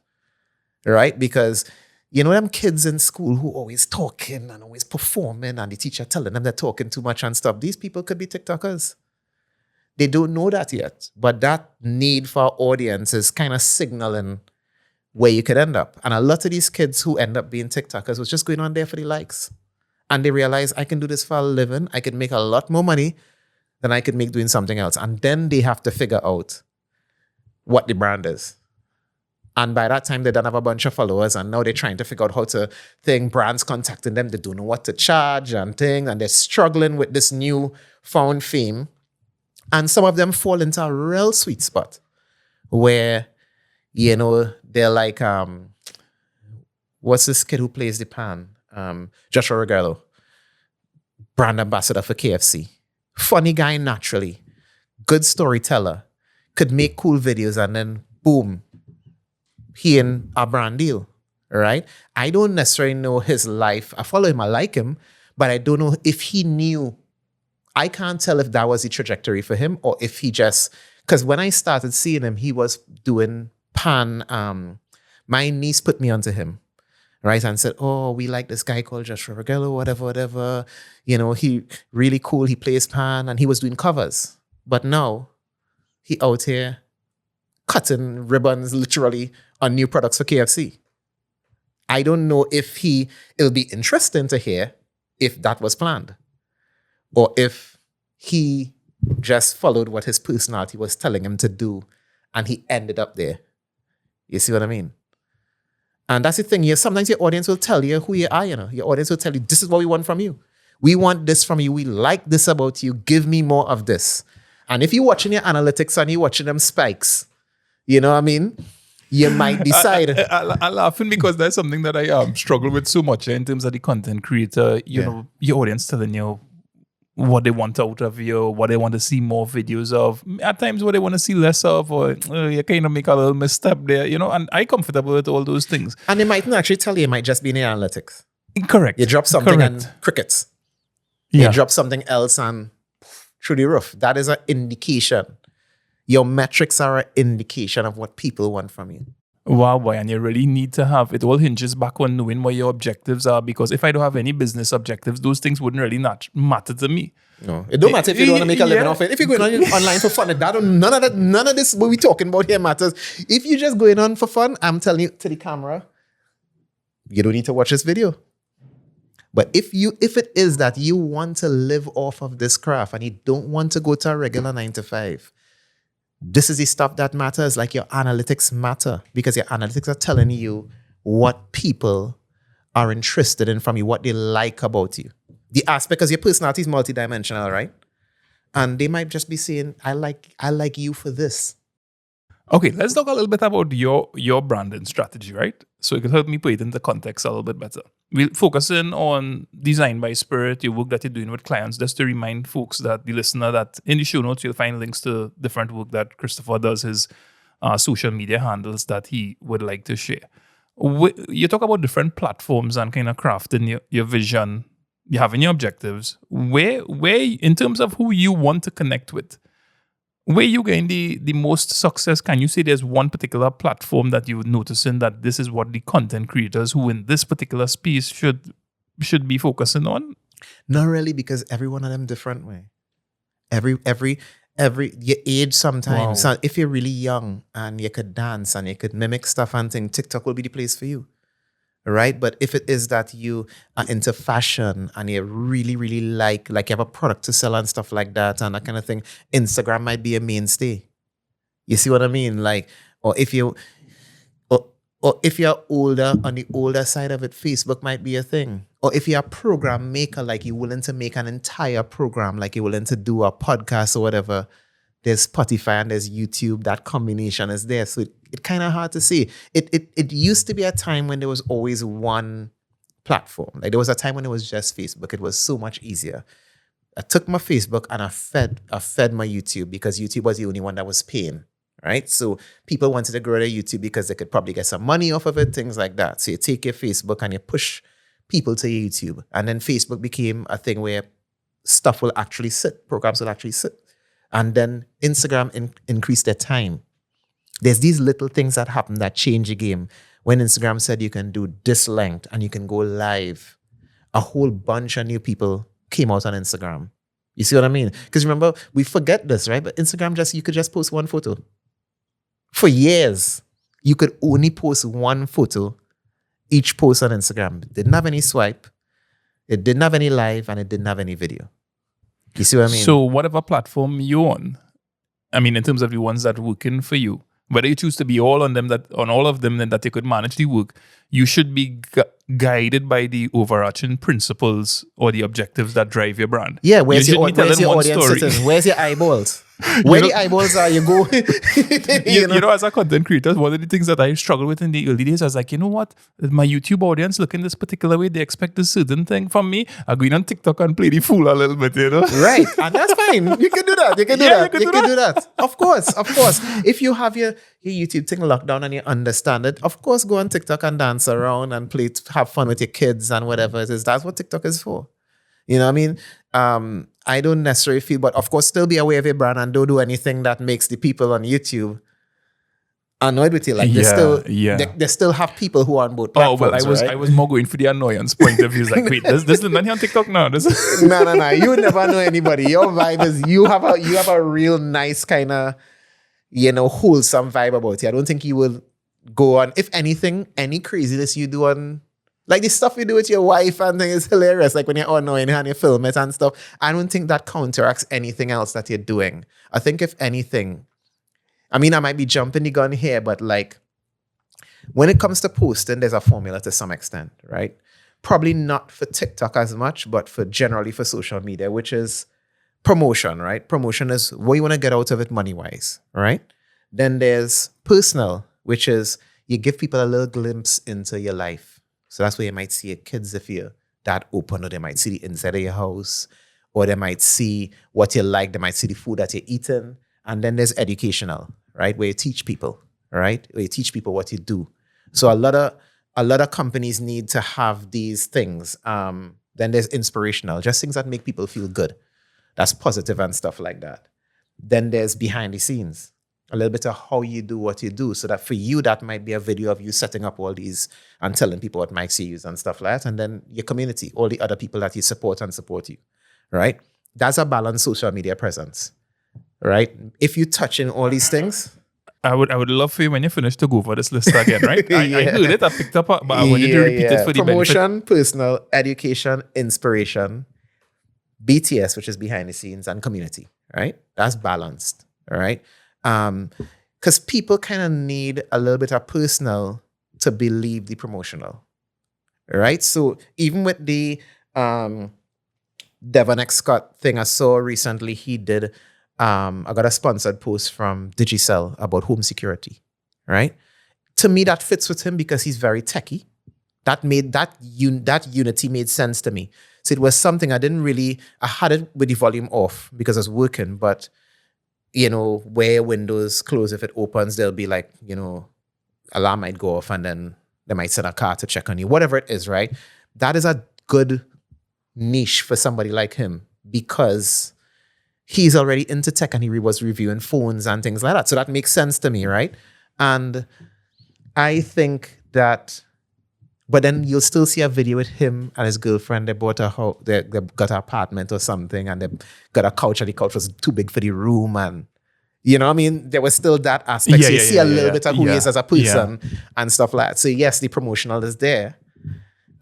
right? Because them kids in school who always talking and always performing and the teacher telling them they're talking too much and stuff. These people could be TikTokers. They don't know that yet. But that need for audience is kind of signaling where you could end up. And a lot of these kids who end up being TikTokers was just going on there for the likes. And they realize, I can do this for a living. I can make a lot more money than I could make doing something else. And then they have to figure out what the brand is. And by that time, they don't have a bunch of followers. And now they're trying to figure out how to think. Brands contacting them. They don't know what to charge and things. And they're struggling with this new found fame. And some of them fall into a real sweet spot where, they're like, what's this kid who plays the pan? Joshua Regallo, brand ambassador for KFC. Funny guy naturally. Good storyteller. Could make cool videos and then boom, he in a brand deal, right? I don't necessarily know his life. I follow him, I like him, But I don't know if he knew. I can't tell if that was the trajectory for him or if he just, because when I started seeing him, he was doing pan. My niece put me onto him, right? And said, oh, we like this guy called Joshua Regello, whatever. He really cool. He plays pan and he was doing covers. But now he out here cutting ribbons literally on new products for KFC. I don't know if it'll be interesting to hear if that was planned or if he just followed what his personality was telling him to do and he ended up there. You see what I mean? And that's the thing. Sometimes your audience will tell you who you are, Your audience will tell you, this is what we want from you. We want this from you. We like this about you. Give me more of this. And if you're watching your analytics and you're watching them spikes, you know what I mean? You might decide. I'm laughing because that's something that I struggle with so much in terms of the content creator. You know, your audience telling you what they want out of you, what they want to see more videos of. At times, what they want to see less of, or you kind of make a little misstep there, And I'm comfortable with all those things. And they mightn't actually tell you. It might just be in the analytics. Correct. You drop something and crickets. You drop something else and through the roof. That is an indication. Your metrics are an indication of what people want from you. Wow, boy. And you really need to have, it all hinges back on knowing what your objectives are, because if I don't have any business objectives, those things wouldn't really not matter to me. No, it don't matter if you don't want to make a living off it. If you're going online for fun, none of this what we're talking about here matters. If you're just going on for fun, I'm telling you to the camera, you don't need to watch this video. But if it is that you want to live off of this craft and you don't want to go to a regular 9 to 5, this is the stuff that matters, like your analytics matter, because your analytics are telling you what people are interested in from you, what they like about you. The aspect, because your personality is multidimensional, right? And they might just be saying, I like you for this. Okay, let's talk a little bit about your branding strategy, right? So it can help me put it into context a little bit better. We'll focus in on Design by Spirit, your work that you're doing with clients, just to remind folks that the listener that in the show notes, you'll find links to different work that Christopher does, his social media handles that he would like to share. You talk about different platforms and kind of crafting your vision, you having your objectives. Where in terms of who you want to connect with, where you gain the most success, can you say there's one particular platform that you're noticing that this is what the content creators who in this particular space should be focusing on? Not really, because every one of them different way. Every your age sometimes. Wow. So if you're really young and you could dance and you could mimic stuff and things, TikTok will be the place for you. Right? But if it is that you are into fashion and you really, really like you have a product to sell and stuff like that and that kind of thing, Instagram might be a mainstay. You see what I mean? Like, or if you're older, on the older side of it, Facebook might be a thing. Or if you're a program maker, like you're willing to make an entire program, like you're willing to do a podcast or whatever, there's Spotify and there's YouTube. That combination is there. So it's kind of hard to see. It used to be a time when there was always one platform. Like there was a time when it was just Facebook. It was so much easier. I took my Facebook and I fed my YouTube, because YouTube was the only one that was paying, right? So people wanted to grow their YouTube because they could probably get some money off of it, things like that. So you take your Facebook and you push people to your YouTube. And then Facebook became a thing where stuff will actually sit, programs will actually sit. And then Instagram increased their time. There's these little things that happen that change the game. When Instagram said you can do this length and you can go live, a whole bunch of new people came out on Instagram. You see what I mean? Because remember, we forget this, right? But Instagram, you could just post one photo. For years, you could only post one photo each post on Instagram. It didn't have any swipe, it didn't have any live, and it didn't have any video. You see what I mean? So whatever platform you're on, I mean, in terms of the ones that are working for you, whether you choose to be all on all of them, then that you could manage the work, you should be guided by the overarching principles or the objectives that drive your brand. Yeah, where's your audience sitting? Where's your eyeballs? Where the eyeballs are, you go. you know, as a content creator, one of the things that I struggled with in the early days, I was like, you know what? My YouTube audience looking this particular way, they expect a certain thing from me. I'm going on TikTok and play the fool a little bit, you know? Right. And that's fine. You can do that. You can do that. Of course. If you have your YouTube thing locked down and you understand it, of course, go on TikTok and dance around and have fun with your kids and whatever it is. That's what TikTok is for. You know what I mean? I don't necessarily feel, but of course, still be aware of your brand and don't do anything that makes the people on YouTube annoyed with you. Like they still have people who are on both Oh platforms. well, I right? was more going for the annoyance point of view. It's like, wait, this Lyndon here on TikTok now. This No. You never know anybody. Your vibe is you have a real nice kind of wholesome vibe about you. I don't think you will go on. If anything, any craziness you do on like the stuff you do with your wife and things is hilarious. Like when you're annoying and you film it and stuff. I don't think that counteracts anything else that you're doing. I think if anything, I mean, I might be jumping the gun here, but like when it comes to posting, there's a formula to some extent, right? Probably not for TikTok as much, but for generally for social media, which is promotion, right? Promotion is what you want to get out of it money-wise, right? Then there's personal, which is you give people a little glimpse into your life. So that's where you might see your kids if you're that open, or they might see the inside of your house, or they might see what you like, they might see the food that you're eating. And then there's educational, right? Where you teach people, right? Where you teach people what you do. So a lot of companies need to have these things. Then there's inspirational, just things that make people feel good. That's positive and stuff like that. Then there's behind the scenes, a little bit of how you do what you do. So that for you, that might be a video of you setting up all these and telling people what mics you use and stuff like that. And then your community, all the other people that you support and support you, right? That's a balanced social media presence, right? If you touch in all these things. I would love for you when you finish to go for this list again, right? I heard it, I picked up, but I wanted to repeat it for the promotion, benefit. personal, education, inspiration, BTS, which is behind the scenes, and community, right? That's balanced, all right? Because people kind of need a little bit of personal to believe the promotional, right? So even with the Devon X Scott thing I saw recently, he did, I got a sponsored post from Digicel about home security, right? To me, that fits with him because he's very techie. That unity made sense to me. So it was something I had it with the volume off because I was working, but where windows close, if it opens, there'll be like, alarm might go off and then they might send a car to check on you, whatever it is, right? That is a good niche for somebody like him because he's already into tech and he was reviewing phones and things like that. So that makes sense to me, right? And I think that, but then you'll still see a video with him and his girlfriend. They bought a house, they got an apartment or something, and they got a couch, and the couch was too big for the room. And there was still that aspect. So you see a little bit of who he is as a person and stuff like that. So yes, the promotional is there.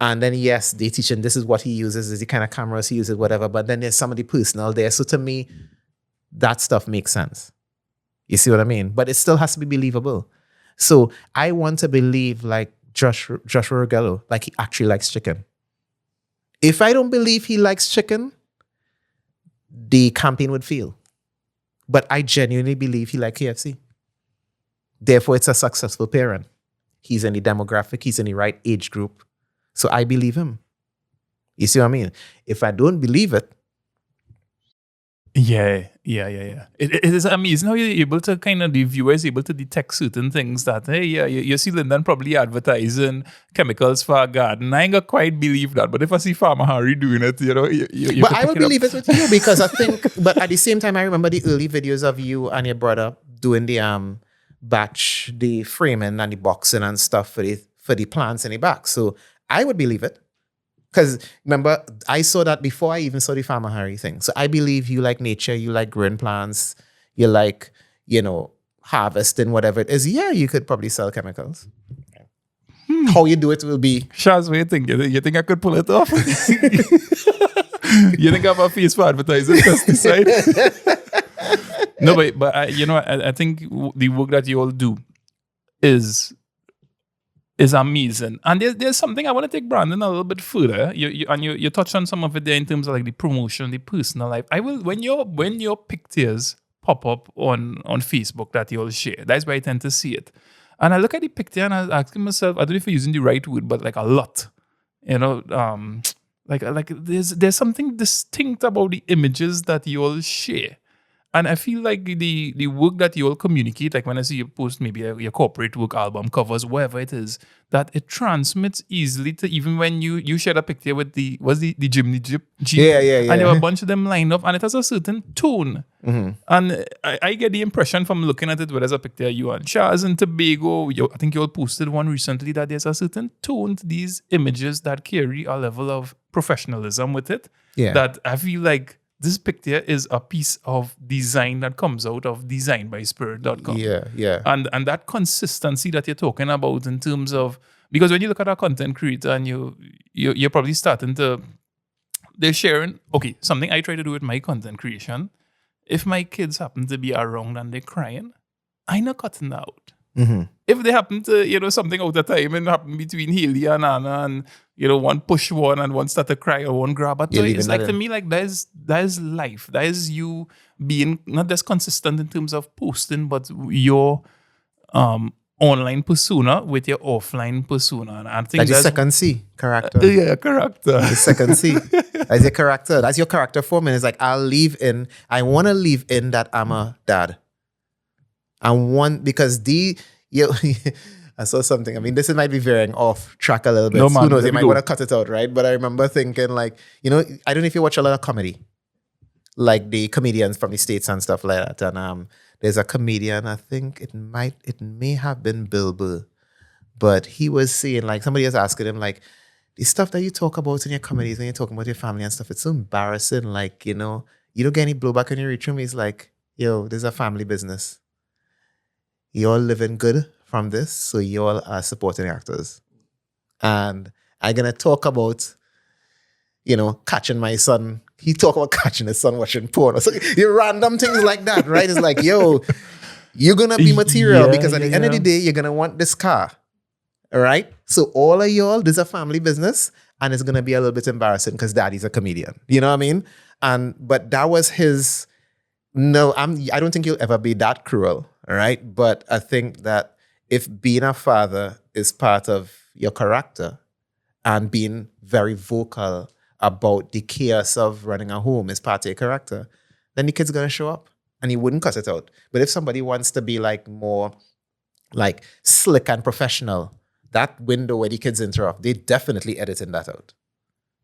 And then yes, they teach him this is what he uses, this is the kind of cameras he uses, whatever. But then there's some of the personal there. So to me, that stuff makes sense. You see what I mean? But it still has to be believable. So I want to believe like Joshua Rogello, like he actually likes chicken. If I don't believe he likes chicken, the campaign would fail. But I genuinely believe he likes KFC. Therefore, it's a successful parent. He's in the demographic, he's in the right age group. So I believe him. You see what I mean? If I don't believe it. Yeah. It is amazing how you're able to the viewer is able to detect certain things that, hey, you see Lyndon probably advertising chemicals for a garden. I ain't gonna quite believe that. But if I see Farmer Harry doing it, you But I will believe it with you because I think, but at the same time, I remember the early videos of you and your brother doing the batch, the framing and the boxing and stuff for the plants in the back. So I would believe it. Because remember, I saw that before I even saw the Farmer Harry thing. So I believe you like nature, you like growing plants, you like, harvesting, whatever it is. Yeah, you could probably sell chemicals. How you do it will be. Shaz, what do you think? You think I could pull it off? You think I have a face for advertising pesticide? No, but I think the work that you all do is amazing. And there's something I want to take Brandon a little bit further. You touched on some of it there in terms of like the promotion, the personal life. I will when your pictures pop up on Facebook that you all share, that's where I tend to see it. And I look at the picture and I was asking myself, I don't know if you're using the right word, but like a lot. Like there's something distinct about the images that you all share. And I feel like the work that you all communicate, like when I see you post maybe your corporate work, album covers, whatever it is, that it transmits easily to even when you share a picture with the Jimny Jeep, Yeah, yeah, and there yeah. were a bunch of them lined up, and it has a certain tone. And I get the impression from looking at it, where there's a picture of you and Shaz and Tobago. I think you all posted one recently that there's a certain tone to these images that carry a level of professionalism with it. Yeah. That I feel like this picture is a piece of design that comes out of designbyspirit.com. Yeah. And that consistency that you're talking about in terms of, because when you look at a content creator and you're probably starting to, they're sharing, okay, something I try to do with my content creation. If my kids happen to be around and they're crying, I'm not cutting that out. If they happen to, something out of time and happen between Haley and Anna and, one push one and one start to cry or one grab a toy, it's like to me, like that is life. That is you being not just consistent in terms of posting, but your online persona with your offline persona. And I think that's your second C, character. Character. The second C. That's your character. That's your character form. And it's like, I want to leave in that I'm a dad. Because I saw something. I mean, this might be veering off track a little bit. No, man, who knows? You might go. want to cut it out, right? But I remember thinking, like, I don't know if you watch a lot of comedy, like the comedians from the States and stuff like that. And there's a comedian, I think it may have been Bill Burr, but he was saying, like, somebody was asking him, like, the stuff that you talk about in your comedies when you're talking about your family and stuff, it's so embarrassing. Like, you don't get any blowback when you reach him. He's like, yo, this is a family business. You're living good from this, so you all are supporting actors. And I'm going to talk about, catching my son. He talk about catching his son watching porn. So random things like that, right? It's like, yo, you're going to be material because at the end of the day, you're going to want this car. All right? So all of y'all, this is a family business, and it's going to be a little bit embarrassing because daddy's a comedian. You know what I mean? But that was his... No, I don't think he'll ever be that cruel, all right? But I think that if being a father is part of your character and being very vocal about the chaos of running a home is part of your character, then the kid's going to show up and he wouldn't cut it out. But if somebody wants to be like more like slick and professional, that window where the kids interrupt, they definitely editing that out.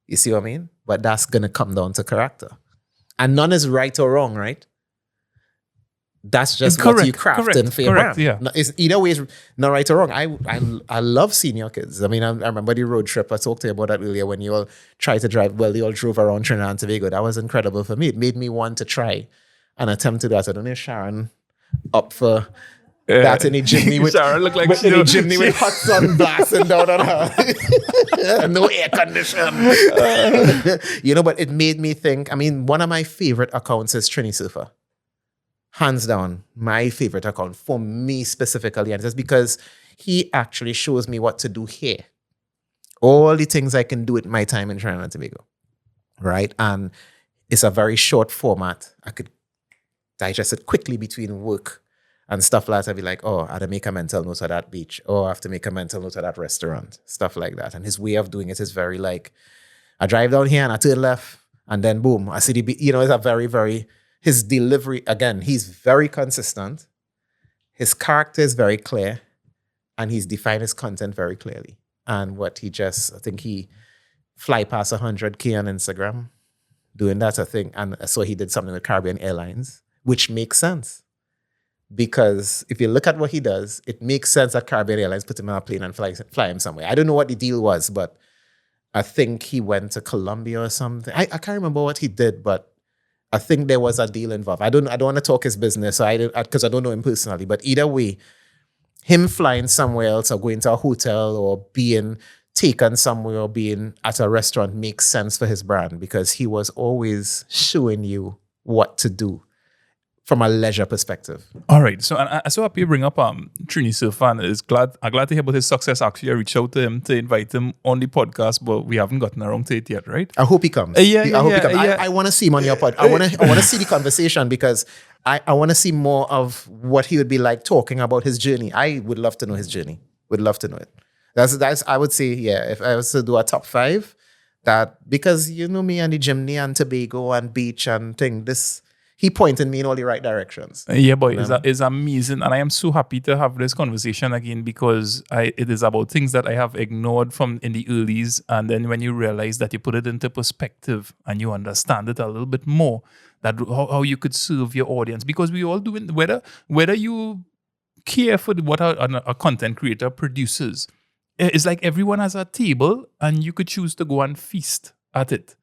You see what I mean? But that's going to come down to character. And none is right or wrong, right? That's just what you crafting for your brand. Yeah. It's either way, it's not right or wrong. I love senior kids. I mean, I remember the road trip. I talked to you about that earlier when you all tried to drive. Well, you all drove around Trinidad and Tobago. That was incredible for me. It made me want to try and attempt to do that. I don't know if Sharon up for that in a chimney with Sharon looked like in a chimney with hot sun blasting down on her. No air condition. But it made me think. I mean, one of my favorite accounts is Trini Surfer. Hands down, my favorite account for me specifically. And it's because he actually shows me what to do here. All the things I can do with my time in Trinidad and Tobago. Right? And it's a very short format. I could digest it quickly between work and stuff like that. I'd be like, oh, I have to make a mental note of that beach. Oh, I have to make a mental note of that restaurant. Stuff like that. And his way of doing it is very like, I drive down here and I turn left and then boom, I see the beach. It's a very, very... His delivery, again, he's very consistent. His character is very clear. And he's defined his content very clearly. And I think he fly past 100K on Instagram doing that, I think. And so he did something with Caribbean Airlines, which makes sense. Because if you look at what he does, it makes sense that Caribbean Airlines put him on a plane and fly him somewhere. I don't know what the deal was, but I think he went to Colombia or something. I can't remember what he did, but I think there was a deal involved. I don't want to talk his business because I don't know him personally. But either way, him flying somewhere else or going to a hotel or being taken somewhere or being at a restaurant makes sense for his brand because he was always showing you what to do from a leisure perspective. All right. So I'm so happy you bring up Trini Surfer, and I'm glad to hear about his success. Actually, I reached out to him to invite him on the podcast, but we haven't gotten around to it yet, right? I hope he comes. I hope he comes. I want to see him on your pod. I want to see the conversation because I want to see more of what he would be like talking about his journey. I would love to know his journey. Would love to know it. That's I would say, yeah, if I was to do a top 5, that because you know me and the Jimny and Tobago and beach and thing, he pointed me in all the right directions. Yeah, boy, it's amazing. And I am so happy to have this conversation again because it is about things that I have ignored from in the earlies. And then when you realize that you put it into perspective and you understand it a little bit more, that how you could serve your audience. Because we all do it, whether you care for what a content creator produces, it's like everyone has a table and you could choose to go and feast at it.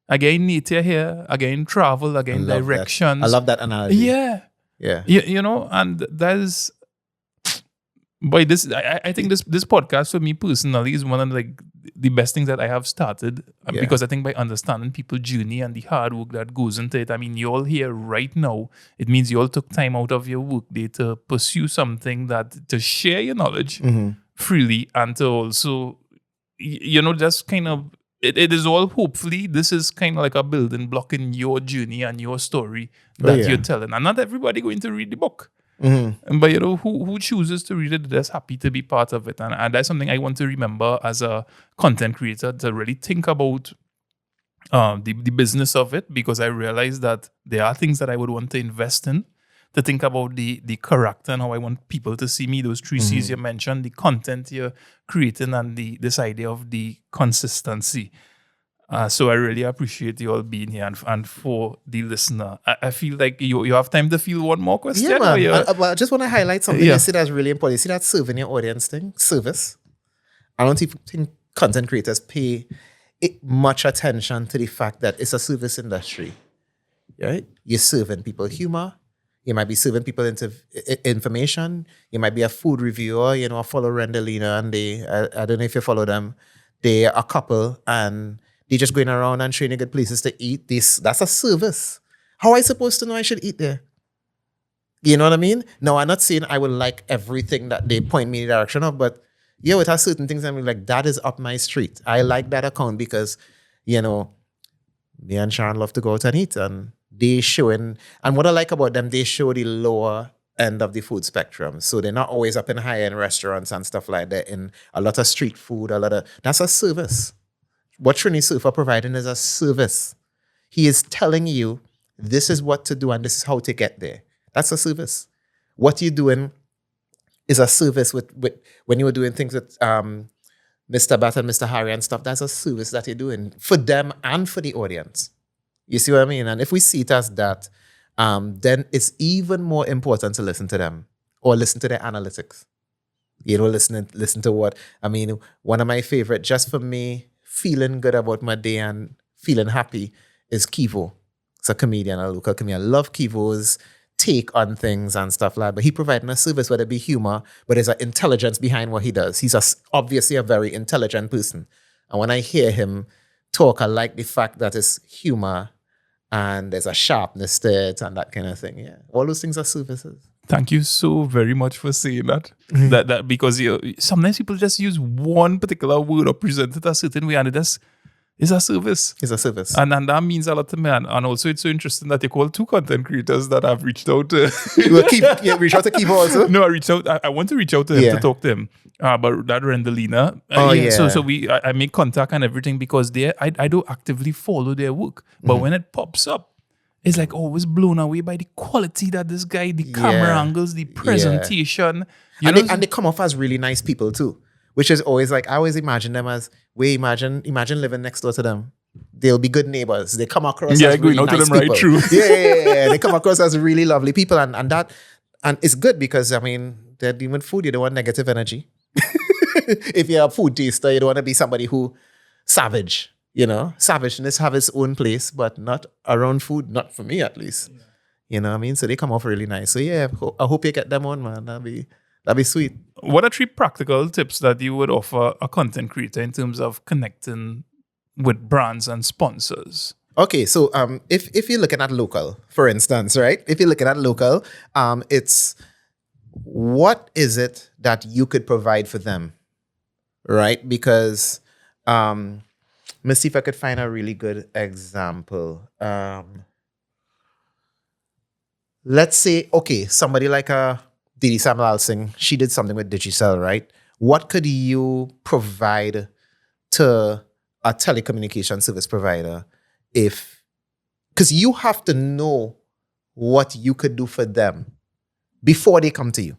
Again, nature here, again, travel, again, directions. I love that analogy. Yeah. Yeah. You know, and there's, boy, I think this podcast for me personally is one of the best things that I have started because I think by understanding people's journey and the hard work that goes into it, I mean, you're all here right now. It means you all took time out of your work day to pursue something to share your knowledge freely and to also, just kind of, it is all hopefully this is kind of like a building block in your journey and your story that you're telling. And not everybody going to read the book. But who chooses to read it, that's happy to be part of it. And that's something I want to remember as a content creator, to really think about the business of it, because I realize that there are things that I would want to invest in, to think about the character and how I want people to see me, those 3 C's you mentioned, the content you're creating, and this idea of the consistency. So I really appreciate you all being here, and for the listener, I feel like you have time to feel one more question. Yeah, man. I just want to highlight something you see that's really important. You see that serving your audience thing? Service. I don't think content creators pay much attention to the fact that it's a service industry, right? You're serving people humor. You might be serving people into information. You might be a food reviewer. I follow Rendalina, and I don't know if you follow them. They are a couple, and they just going around and showing you good places to eat. That's a service. How am I supposed to know I should eat there? You know what I mean? No, I'm not saying I will like everything that they point me in the direction of, but it has certain things I'm like, that is up my street. I like that account because, me and Sharon love to go out and eat, and they showing, and what I like about them, they show the lower end of the food spectrum. So they're not always up in high-end restaurants and stuff like that. In a lot of street food, that's a service. What Trini Surfer providing is a service. He is telling you this is what to do and this is how to get there. That's a service. What you're doing is a service with when you were doing things with Mr. Bat and Mr. Harry and stuff. That's a service that you're doing for them and for the audience. You see what I mean? And if we see it as that, then it's even more important to listen to them or listen to their analytics. Listen to what, one of my favorite, just for me, feeling good about my day and feeling happy, is Kivo. It's a comedian, a local comedian. I love Kivo's take on things and stuff like that. But he providing a service, whether it be humor, but there's an intelligence behind what he does. He's obviously a very intelligent person. And when I hear him talk, I like the fact that it's humor and there's a sharpness to it and that kind of thing. Yeah, all those things are services. Thank you so very much for saying that. That because sometimes people just use one particular word or present it a certain way, and it's a service. It's a service. And that means a lot to me. And also it's so interesting that you call 2 content creators that I've reached out to. Reach out to Kivo also? No, I want to reach out to him to talk to him. But that Rendalina. So I make contact and everything because I don't actively follow their work. But when it pops up, it's like always blown away by the quality that this guy, the camera angles, the presentation. And they come off as really nice people too. Which is always like, I always imagine them as, imagine living next door to them. They'll be good neighbors. They come across as really nice people. Right through. Yeah. They come across as really lovely people. And it's good because, they're dealing with food. You don't want negative energy. If you're a food taster, you don't want to be somebody who savage. Savageness have its own place, but not around food. Not for me, at least. Yeah. You know what I mean? So they come off really nice. So yeah, I hope you get them on, man. That'd be sweet. What are 3 practical tips that you would offer a content creator in terms of connecting with brands and sponsors? Okay, so if you're looking at local, for instance, right? If you're looking at local, it's what is it that you could provide for them, right? Because let's see if I could find a really good example. Let's say, okay, somebody like Didi Samuel Singh, she did something with Digicel, right? What could you provide to a telecommunication service provider because you have to know what you could do for them before they come to you.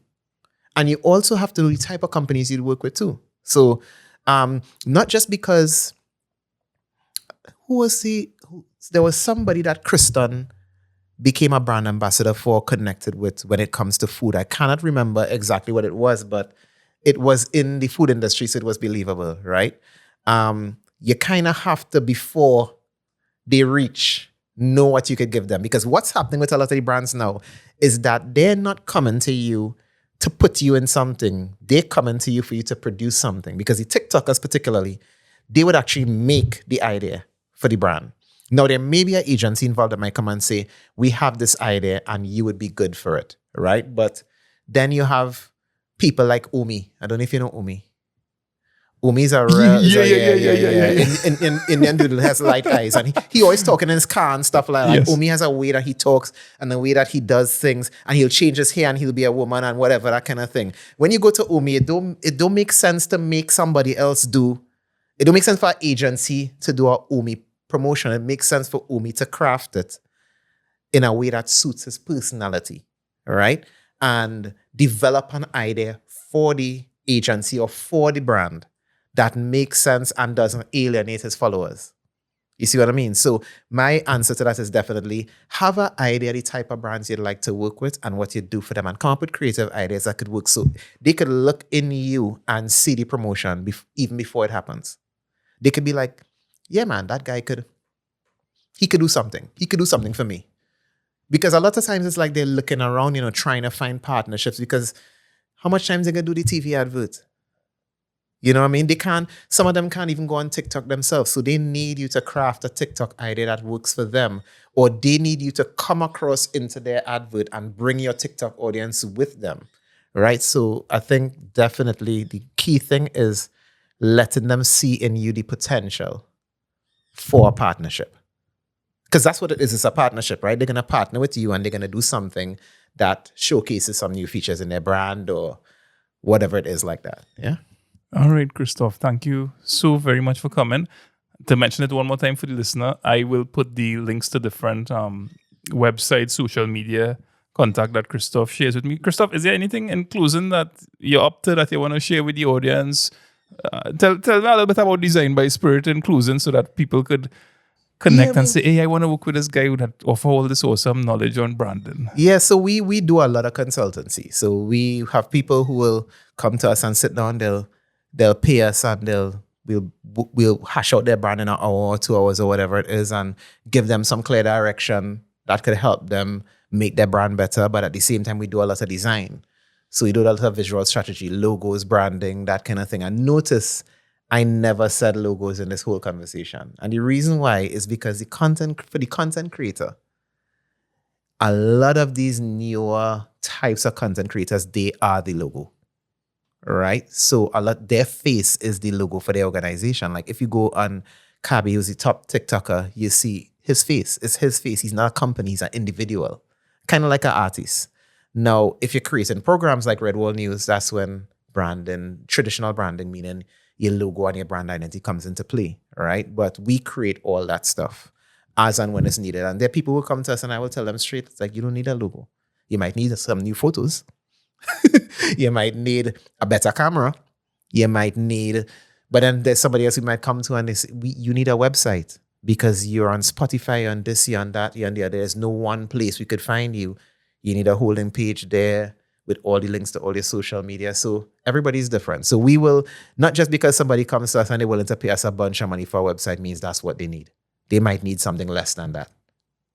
And you also have to know the type of companies you work with too. So not just because there was somebody that Kristen became a brand ambassador for, connected with when it comes to food. I cannot remember exactly what it was, but it was in the food industry, so it was believable, right? You kind of have to, before they reach, know what you could give them. Because what's happening with a lot of the brands now is that they're not coming to you to put you in something. They're coming to you for you to produce something. Because the TikTokers particularly, they would actually make the idea for the brand. Now, there may be an agency involved that might come and say, we have this idea and you would be good for it, right? But then you have people like Umi. I don't know if you know Umi. Umi's a real... In Indian dude has light eyes. And he always talking in his car and stuff like that. Yes. Umi has a way that he talks and the way that he does things. And he'll change his hair and he'll be a woman and whatever, that kind of thing. When you go to Umi, it don't make sense to make somebody else do... It don't make sense for an agency to do a Umi promotion. It makes sense for Umi to craft it in a way that suits his personality, right? And develop an idea for the agency or for the brand that makes sense and doesn't alienate his followers. You see what I mean? So my answer to that is definitely have an idea the type of brands you'd like to work with and what you do for them, and come up with creative ideas that could work so they could look in you and see the promotion even before it happens. They could be like, yeah, man, that guy could do something. He could do something for me. Because a lot of times it's like they're looking around, trying to find partnerships, because how much time they going to do the TV advert? You know what I mean? Some of them can't even go on TikTok themselves. So they need you to craft a TikTok idea that works for them. Or they need you to come across into their advert and bring your TikTok audience with them. Right? So I think definitely the key thing is letting them see in you the potential for a partnership. Because that's what it is. It's a partnership, right? They're going to partner with you and they're going to do something that showcases some new features in their brand or whatever it is like that. Yeah. All right, Christophe, thank you so very much for coming. To mention it one more time for the listener, I will put the links to different websites, social media, contact that Christophe shares with me. Christophe, is there anything in closing that you're up to that you want to share with the audience? Tell me a little bit about Design by Spirit in closing so that people could connect and say, hey, I want to work with this guy who that offer all this awesome knowledge on branding. Yeah, so we do a lot of consultancy. So we have people who will come to us and sit down, they'll pay us and we'll hash out their brand in an hour or 2 hours or whatever it is and give them some clear direction that could help them make their brand better. But at the same time, we do a lot of design. So we do a lot of visual strategy, logos, branding, that kind of thing. And notice I never said logos in this whole conversation. And the reason why is because for the content creator, a lot of these newer types of content creators, they are the logo. Right? So their face is the logo for the organization. Like if you go on Kabi, who's the top TikToker, you see his face. It's his face. He's not a company. He's an individual. Kind of like an artist. Now, if you're creating programs like Red Wall News, that's when branding, traditional branding, meaning your logo and your brand identity comes into play. Right? But we create all that stuff as and when it's needed. And there are people who come to us and I will tell them straight, it's like, you don't need a logo. You might need some new photos. You might need a better camera. You might need, but then there's somebody else who might come to and they say, you need a website because you're on Spotify, you're on this, you're on that, you're on the other. There's no one place we could find you. You need a holding page there with all the links to all your social media. So everybody's different. So we will, not just because somebody comes to us and they're willing to pay us a bunch of money for a website means that's what they need. They might need something less than that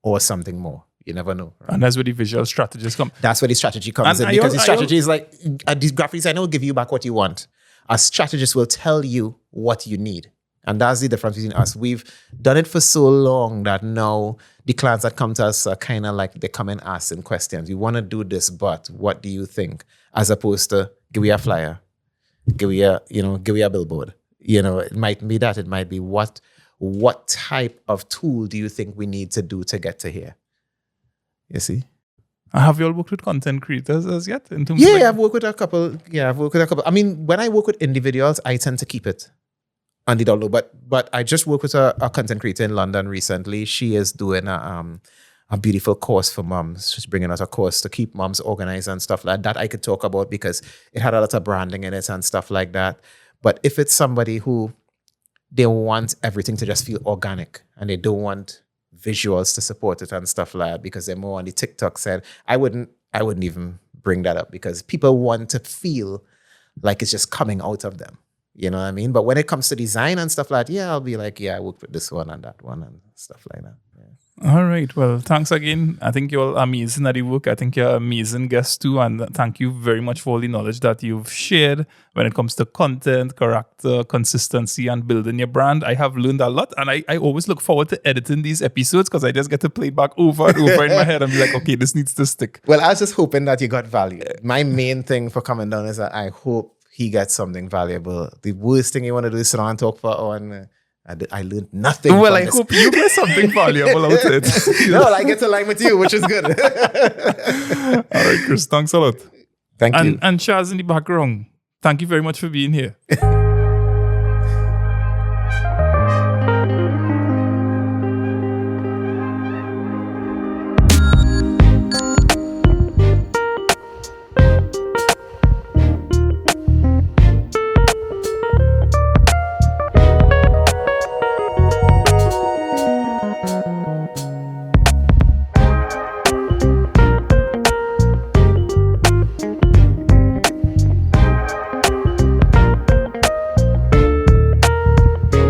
or something more. You never know. Right? And that's where the visual strategies come. That's where the strategy comes in. Because the strategy is like, these graphic designer will give you back what you want. A strategist will tell you what you need. And that's the difference between us. We've done it for so long that now the clients that come to us are kind of like they come and asking questions. We want to do this, but what do you think? As opposed to give you a flyer, give you a billboard. It might be that. It might be what type of tool do you think we need to do to get to here? You see? Have you all worked with content creators as yet? I've worked with a couple. I mean, when I work with individuals, I tend to keep it on the download. But I just worked with a content creator in London recently. She is doing a a beautiful course for moms. She's bringing out a course to keep moms organized and stuff like that. I could talk about because it had a lot of branding in it and stuff like that. But if it's somebody who they want everything to just feel organic and they don't want visuals to support it and stuff like that because they're more on the TikTok side, I wouldn't even bring that up because people want to feel like it's just coming out of them. You know what I mean? But when it comes to design and stuff like that, yeah, I'll be like, yeah, I worked with this one and that one and stuff like that. Yeah. All right. Well, thanks again. I think you're amazing at the work. I think you're an amazing guest too. And thank you very much for all the knowledge that you've shared when it comes to content, character, consistency, and building your brand. I have learned a lot. And I always look forward to editing these episodes because I just get to play it back over and over in my head and be like, okay, this needs to stick. Well, I was just hoping that you got value. My main thing for coming down is that I hope he gets something valuable. The worst thing you want to do is sit down and talk for on. I learned nothing. Well, I hope you get something valuable out of it. No, I get to line with you, which is good. All right, Chris, thanks a lot. Thank you. And Shaz in the background, thank you very much for being here.